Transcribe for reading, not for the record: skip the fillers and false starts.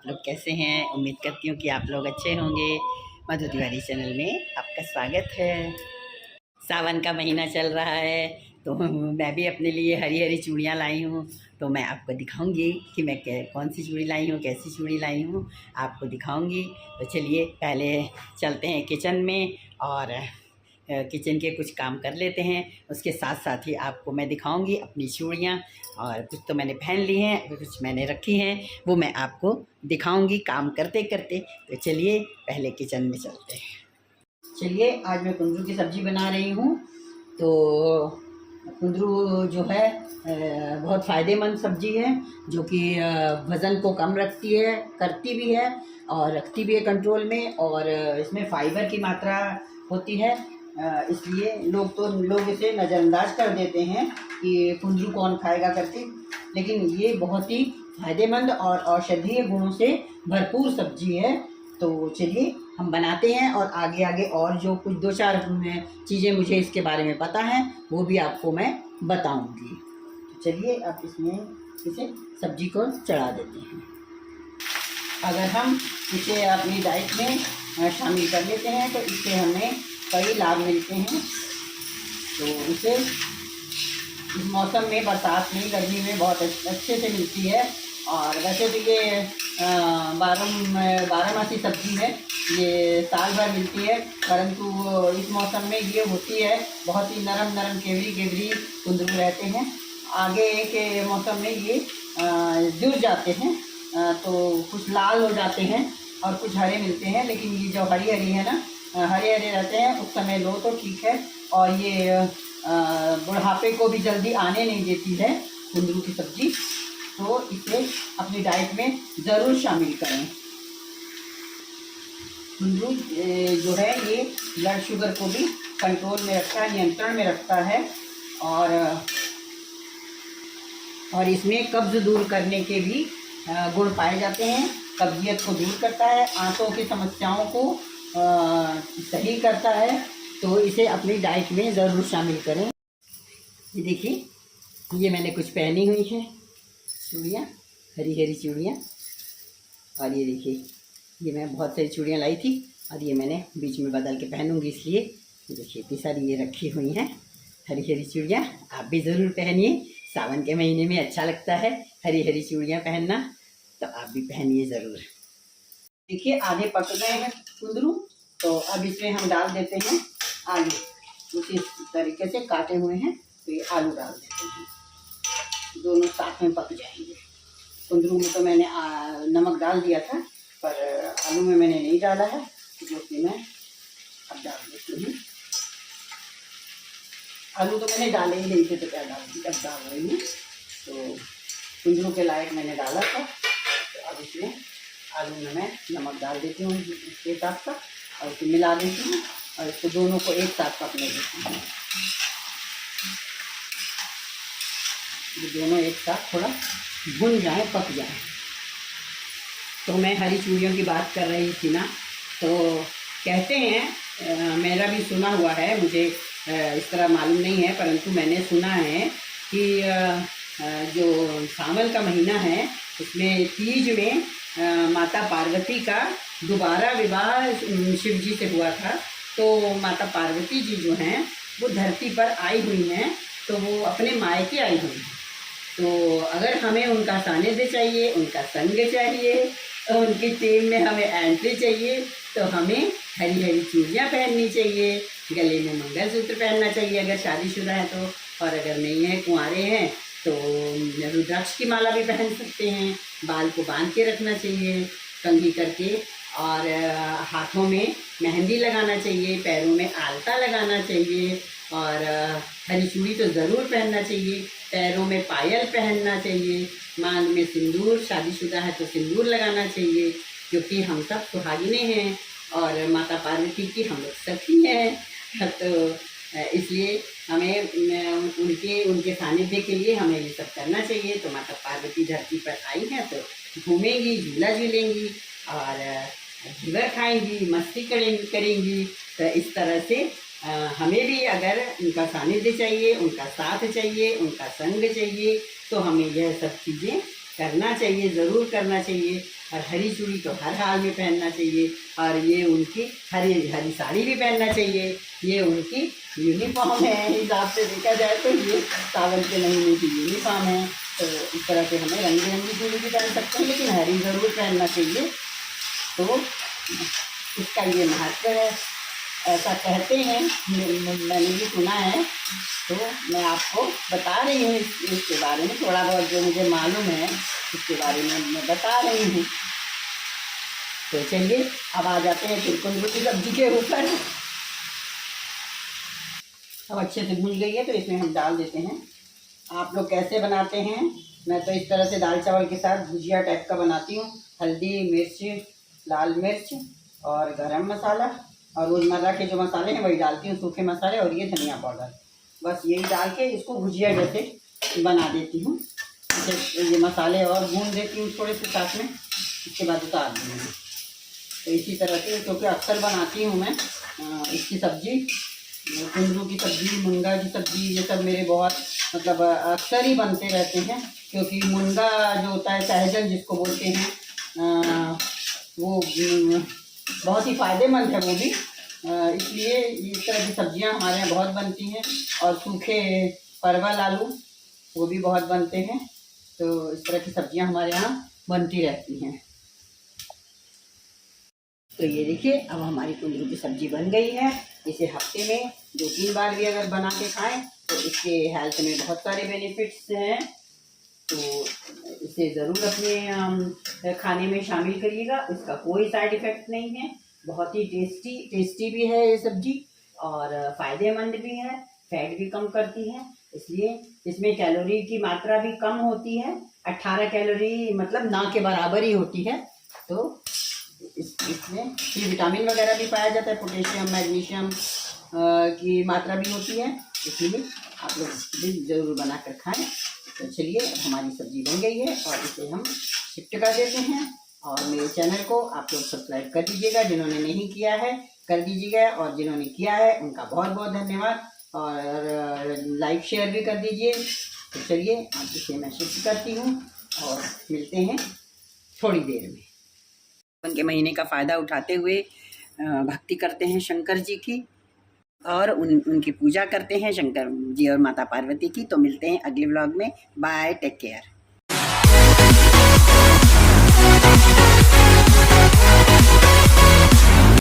आप लोग कैसे हैं? उम्मीद करती हूँ कि आप लोग अच्छे होंगे। मधु तिवारी चैनल में आपका स्वागत है। सावन का महीना चल रहा है तो मैं भी अपने लिए हरी हरी चूड़ियाँ लाई हूँ। तो मैं आपको दिखाऊंगी कि मैं कौन सी चूड़ी लाई हूँ, कैसी चूड़ी लाई हूँ, आपको दिखाऊंगी। तो चलिए पहले चलते हैं किचन में और किचन के कुछ काम कर लेते हैं। उसके साथ साथ ही आपको मैं दिखाऊंगी अपनी चूड़ियाँ। और कुछ तो मैंने पहन ली हैं, कुछ मैंने रखी हैं, वो मैं आपको दिखाऊंगी काम करते करते। तो चलिए पहले किचन में चलते हैं। चलिए आज मैं कुंदरू की सब्ज़ी बना रही हूँ। तो कुंदरू जो है बहुत फ़ायदेमंद सब्ज़ी है, जो कि वज़न को कम रखती है, करती भी है और रखती भी है कंट्रोल में। और इसमें फ़ाइबर की मात्रा होती है, इसलिए लोग इसे नज़रअंदाज कर देते हैं कि कुंदरू कौन खाएगा करके, लेकिन ये बहुत ही फ़ायदेमंद और औषधीय गुणों से भरपूर सब्ज़ी है। तो चलिए हम बनाते हैं और आगे आगे और जो कुछ दो चार चीज़ें मुझे इसके बारे में पता है वो भी आपको मैं बताऊंगी। चलिए अब इसमें इसे सब्जी को चढ़ा देते हैं। अगर हम इसे अपनी डाइट में शामिल कर लेते हैं तो इससे हमें कई लाभ मिलते हैं। तो इसे इस मौसम में, बरसात में, गर्मी में बहुत अच्छे से मिलती है। और वैसे तो ये बारहमासी सब्जी है, ये साल भर मिलती है, परंतु इस मौसम में ये होती है बहुत ही नरम नरम केवरी कुंदरू रहते हैं। आगे के मौसम में ये जुड़ जाते हैं, तो कुछ लाल हो जाते हैं और कुछ हरे मिलते हैं। लेकिन ये जो हरी हरी है ना, हरे हरे रहते हैं, उस समय लो तो ठीक है। और ये बुढ़ापे को भी जल्दी आने नहीं देती है कुंदरू की सब्ज़ी। तो इसे अपनी डाइट में ज़रूर शामिल करें। कुंदरू जो है ये ब्लड शुगर को भी कंट्रोल में रखता है, नियंत्रण में रखता है। और इसमें कब्ज़ दूर करने के भी गुण पाए जाते हैं। कब्जियत को दूर करता है, आंतों की समस्याओं को सही करता है। तो इसे अपनी डाइट में ज़रूर शामिल करें। ये देखिए, ये मैंने कुछ पहनी हुई है चूड़ियाँ, हरी हरी चूड़ियाँ। और ये देखिए, ये मैं बहुत सारी चूड़ियाँ लाई थी और ये मैंने बीच में बदल के पहनूंगी, इसलिए देखिए इतनी सारी ये रखी हुई हैं हरी हरी चूड़ियाँ। आप भी ज़रूर पहनिए, सावन के महीने में अच्छा लगता है हरी हरी चूड़ियाँ पहनना, तो आप भी पहनिए ज़रूर। देखिए आधे पक गए हैं कुंदरू, तो अब इसमें हम डाल देते हैं आलू। उसी तरीके से काटे हुए हैं, तो ये आलू डाल देते हैं, दोनों साथ में पक जाएंगे। कुंदरू में तो मैंने नमक डाल दिया था, पर आलू में मैंने नहीं डाला है, जो कि मैं अब डाल देती हूँ। आलू तो मैंने डाले ही नहीं थे, तो क्या अब डाल रही हूँ। तो कुंदरू के लायक मैंने डाला था, तो अब इसमें आलू में मैं नमक डाल देती हूँ इसके साथ का, और इसे मिला देती हूँ और इसको दोनों को एक साथ पकने देती हूँ। ये दोनों एक साथ थोड़ा भुन जाए, पक जाए। तो मैं हरी चूड़ियों की बात कर रही थी ना, तो कहते हैं, मेरा भी सुना हुआ है, मुझे इस तरह मालूम नहीं है, परंतु मैंने सुना है कि जो सावन का महीना है उसमें तीज में माता पार्वती का दोबारा विवाह शिव जी से हुआ था। तो माता पार्वती जी जो हैं वो धरती पर आई हुई हैं, तो वो अपने मायके आई हुई हैं। तो अगर हमें उनका सानिध्य चाहिए, उनका संग चाहिए, उनकी टीम में हमें एंट्री चाहिए, तो हमें हरी हरी चूड़ियाँ पहननी चाहिए, गले में मंगलसूत्र पहनना चाहिए अगर शादीशुदा है तो, और अगर नहीं है, कुंवारे हैं, तो रुद्राक्ष की माला भी पहन सकते हैं। बाल को बांध के रखना चाहिए कंघी करके, और हाथों में मेहंदी लगाना चाहिए, पैरों में आलता लगाना चाहिए, और हरी चूड़ी तो ज़रूर पहनना चाहिए, पैरों में पायल पहनना चाहिए, मांग में सिंदूर, शादीशुदा है तो सिंदूर लगाना चाहिए, क्योंकि हम सब सुहागिने हैं और माता पार्वती की हम लोग सखी हैं। तो इसलिए हमें उनके सानिध्य के लिए हमें ये सब करना चाहिए। तो माता पार्वती धरती पर आई हैं तो घूमेंगी, झूला झूलेंगी और घेवर खाएंगी, मस्ती करेंगी। तो इस तरह से हमें भी अगर उनका सानिध्य चाहिए, उनका साथ चाहिए, उनका संग चाहिए, तो हमें यह सब चीज़ें करना चाहिए, ज़रूर करना चाहिए। और हरी चूड़ी तो हर हाल में पहनना चाहिए। और ये उनकी हरी हरी साड़ी भी पहनना चाहिए। ये उनकी यूनिफॉर्म है, हिसाब से देखा जाए तो ये सावन के महीने की यूनिफॉर्म है। तो इस तरह से हमें रंग बिरंगी चूड़ी भी पहन सकते हैं, लेकिन हरी ज़रूर पहनना चाहिए। तो इसका ये महत्व है, ऐसा कहते हैं, मैंने भी सुना है। तो मैं आपको बता रही हूँ इसके बारे में, थोड़ा बहुत जो मुझे मालूम है इसके बारे में मैं बता रही हूँ। तो चलिए अब आ जाते हैं फिर कुंदरू की सब्जी के ऊपर। अब अच्छे से भून गई है तो इसमें हम डाल देते हैं। आप लोग कैसे बनाते हैं? मैं तो इस तरह से दाल चावल के साथ भुजिया टाइप का बनाती हूँ। हल्दी, मिर्च, लाल मिर्च और गरम मसाला और रोज़मर्रा के जो मसाले हैं वही डालती हूँ, सूखे मसाले और ये धनिया पाउडर। बस यही डाल के इसको भुजिया जैसे बना देती हूँ। ये मसाले और भून देती हूँ थोड़े से साथ में, इसके बाद उतार दूँगी। तो इसी तरह से, क्योंकि अक्सर बनाती हूँ मैं इसकी सब्ज़ी, कुंदरू की सब्ज़ी, मुनगा की सब्ज़ी, ये सब मेरे बहुत मतलब अक्सर ही बनते रहते हैं। क्योंकि मुनगा जो होता है, सहजन जिसको बोलते हैं, वो बहुत ही फ़ायदेमंद है वो भी। इसलिए इस तरह की सब्ज़ियाँ हमारे यहाँ बहुत बनती हैं। और सूखे परवल आलू वो भी बहुत बनते हैं। तो इस तरह की सब्ज़ियाँ हमारे यहाँ बनती रहती हैं। तो ये देखिए अब हमारी कुंदरू की सब्ज़ी बन गई है। इसे हफ्ते में 2-3 बार भी अगर बना के खाएं तो इसके हेल्थ में बहुत सारे बेनिफिट्स हैं। तो इसे ज़रूर अपने खाने में शामिल करिएगा। इसका कोई साइड इफ़ेक्ट नहीं है। बहुत ही टेस्टी भी है ये सब्ज़ी और फ़ायदेमंद भी है, फैट भी कम करती है। इसलिए इसमें कैलोरी की मात्रा भी कम होती है। 18 कैलोरी मतलब ना के बराबर ही होती है। तो इसमें ये विटामिन वगैरह भी पाया जाता है, पोटेशियम, मैग्नीशियम की मात्रा भी होती है। इसलिए आप लोग भी ज़रूर बना कर खाएँ। तो चलिए अब हमारी सब्ज़ी बन गई है और इसे हम शिफ्ट कर देते हैं। और मेरे चैनल को आप लोग सब्सक्राइब कर दीजिएगा, जिन्होंने नहीं किया है कर दीजिएगा, और जिन्होंने किया है उनका बहुत बहुत धन्यवाद। और लाइक शेयर भी कर दीजिए। तो चलिए अब इसे मैं शिफ्ट करती हूँ और मिलते हैं थोड़ी देर में। सावन के महीने का फ़ायदा उठाते हुए भक्ति करते हैं शंकर जी की और उनकी पूजा करते हैं, शंकर जी और माता पार्वती की। तो मिलते हैं अगले व्लॉग में। Bye, take care.